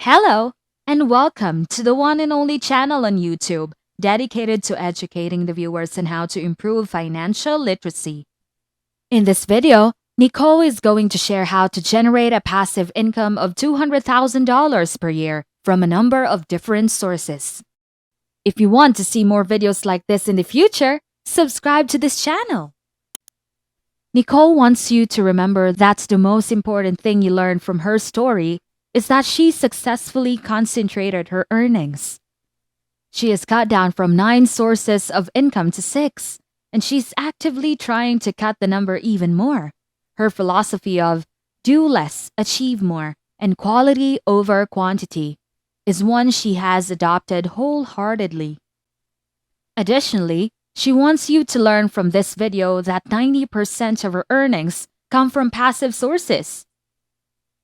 Hello, and welcome to the one and only channel on YouTube dedicated to educating the viewers on how to improve financial literacy. In this video, Nicole is going to share how to generate a passive income of $200,000 per year from a number of different sources. If you want to see more videos like this in the future, subscribe to this channel. Nicole wants you to remember that the most important thing you learn from her story is that she successfully concentrated her earnings. She has cut down from 9 sources of income to 6, and she's actively trying to cut the number even more. Her philosophy of do less, achieve more, and quality over quantity is one she has adopted wholeheartedly. Additionally, she wants you to learn from this video that 90% of her earnings come from passive sources.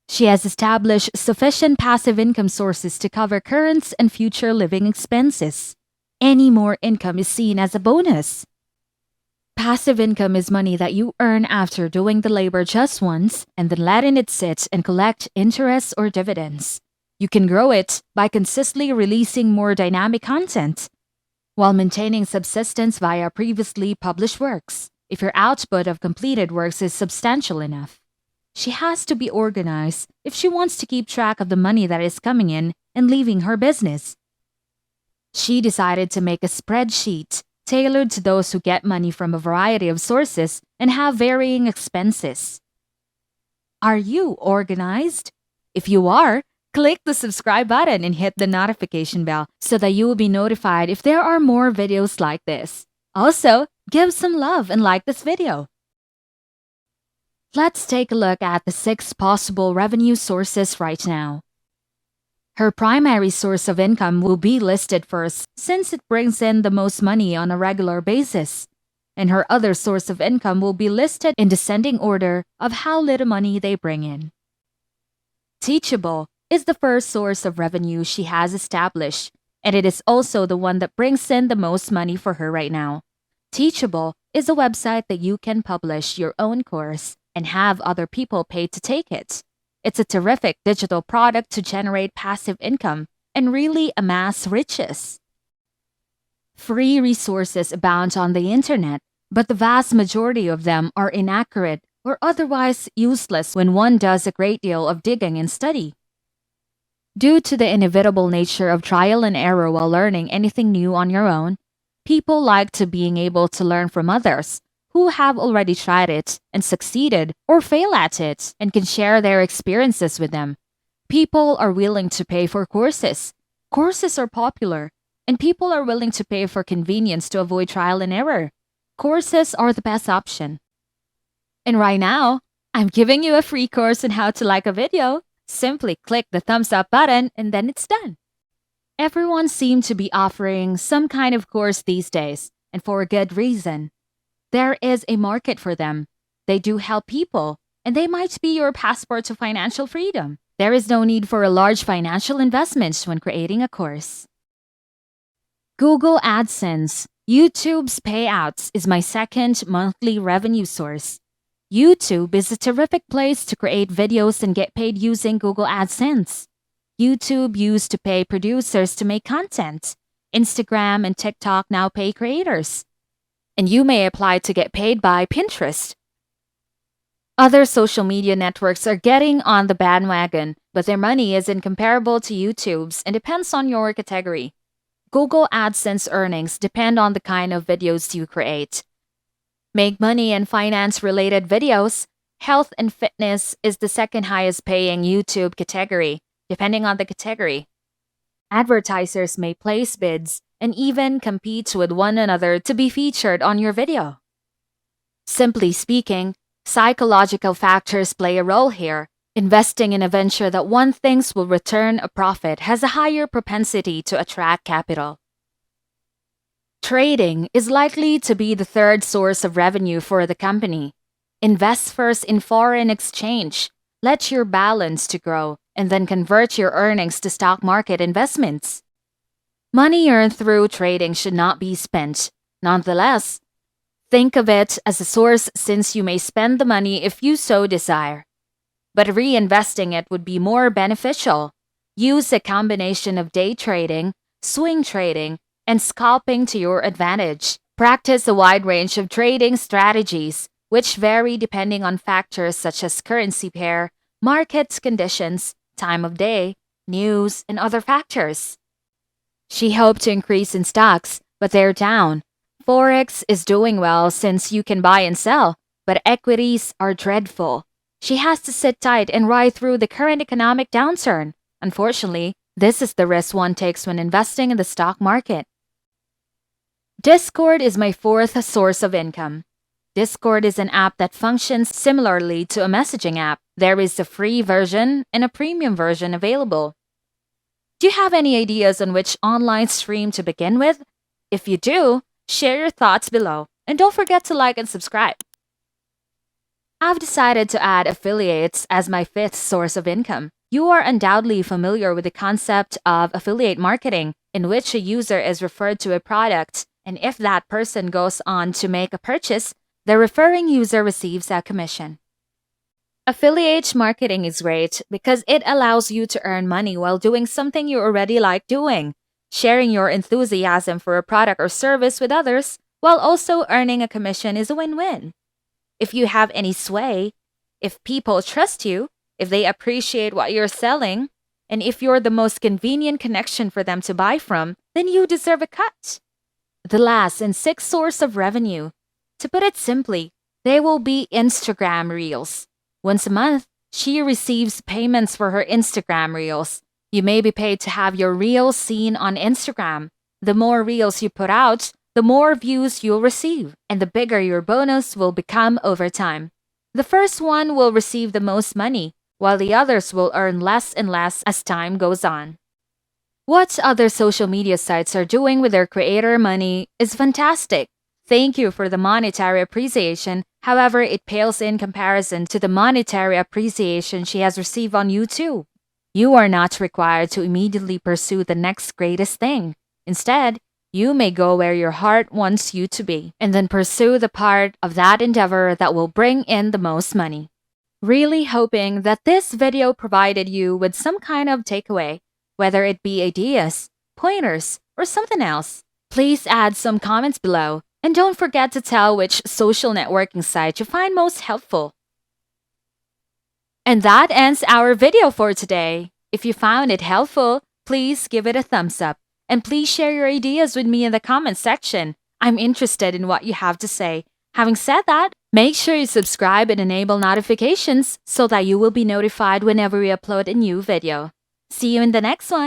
She has established sufficient passive income sources to cover current and future living expenses. Any more income is seen as a bonus. Passive income is money that you earn after doing the labor just once and then letting it sit and collect interest or dividends. You can grow it by consistently releasing more dynamic content while maintaining subsistence via previously published works, if your output of completed works is substantial enough. She has to be organized if she wants to keep track of the money that is coming in and leaving her business. She decided to make a spreadsheet tailored to those who get money from a variety of sources and have varying expenses. Are you organized? If you are, click the subscribe button and hit the notification bell so that you will be notified if there are more videos like this. Also, give some love and like this video. Let's take a look at the 6 possible revenue sources right now. Her primary source of income will be listed first since it brings in the most money on a regular basis, and her other source of income will be listed in descending order of how little money they bring in. Teachable is the first source of revenue she has established, and it is also the one that brings in the most money for her right now. Teachable is a website that you can publish your own course and have other people pay to take it. It's a terrific digital product to generate passive income and really amass riches. Free resources abound on the internet, but the vast majority of them are inaccurate or otherwise useless when one does a great deal of digging and study. Due to the inevitable nature of trial and error while learning anything new on your own, people like to being able to learn from others who have already tried it and succeeded or fail at it and can share their experiences with them. People are willing to pay for courses. Courses are popular, and people are willing to pay for convenience to avoid trial and error. Courses are the best option. And right now, I'm giving you a free course on how to like a video. Simply click the thumbs up button and then it's done. Everyone seems to be offering some kind of course these days, and for a good reason. There is a market for them. They do help people, and they might be your passport to financial freedom. There is no need for a large financial investment when creating a course. Google AdSense, YouTube's payouts, is my second monthly revenue source. YouTube is a terrific place to create videos and get paid using Google AdSense. YouTube used to pay producers to make content. Instagram and TikTok now pay creators. And you may apply to get paid by Pinterest. Other social media networks are getting on the bandwagon, but their money is incomparable to YouTube's and depends on your category. Google AdSense earnings depend on the kind of videos you create. Make money and finance-related videos. Health and fitness is the second highest paying YouTube category, depending on the category. Advertisers may place bids and even compete with one another to be featured on your video. Simply speaking, psychological factors play a role here. Investing in a venture that one thinks will return a profit has a higher propensity to attract capital. Trading is likely to be the third source of revenue for the company. Invest first in foreign exchange. Let your balance to grow, and then convert your earnings to stock market investments. Money earned through trading should not be spent. Nonetheless, think of it as a source since you may spend the money if you so desire. But reinvesting it would be more beneficial. Use a combination of day trading, swing trading, and scalping to your advantage. Practice a wide range of trading strategies, which vary depending on factors such as currency pair, market conditions, time of day, news, and other factors. She hoped to increase in stocks, but they're down. Forex is doing well since you can buy and sell, but equities are dreadful. She has to sit tight and ride through the current economic downturn. Unfortunately, this is the risk one takes when investing in the stock market. Discord is my fourth source of income. Discord is an app that functions similarly to a messaging app. There is a free version and a premium version available. Do you have any ideas on which online stream to begin with? If you do, share your thoughts below and don't forget to like and subscribe. I've decided to add affiliates as my fifth source of income. You are undoubtedly familiar with the concept of affiliate marketing, in which a user is referred to a product, and if that person goes on to make a purchase, the referring user receives a commission. Affiliate marketing is great because it allows you to earn money while doing something you already like doing, sharing your enthusiasm for a product or service with others while also earning a commission is a win-win. If you have any sway, if people trust you, if they appreciate what you're selling, and if you're the most convenient connection for them to buy from, then you deserve a cut. The last and sixth source of revenue. To put it simply, they will be Instagram Reels. Once a month, she receives payments for her Instagram Reels. You may be paid to have your Reels seen on Instagram. The more Reels you put out, the more views you'll receive, and the bigger your bonus will become over time. The first one will receive the most money, while the others will earn less and less as time goes on. What other social media sites are doing with their creator money is fantastic. Thank you for the monetary appreciation. However, it pales in comparison to the monetary appreciation she has received on YouTube. You are not required to immediately pursue the next greatest thing. Instead, you may go where your heart wants you to be, and then pursue the part of that endeavor that will bring in the most money. Really hoping that this video provided you with some kind of takeaway, whether it be ideas, pointers, or something else. Please add some comments below, and don't forget to tell which social networking site you find most helpful. And that ends our video for today. If you found it helpful, please give it a thumbs up. And please share your ideas with me in the comments section. I'm interested in what you have to say. Having said that, make sure you subscribe and enable notifications so that you will be notified whenever we upload a new video. See you in the next one.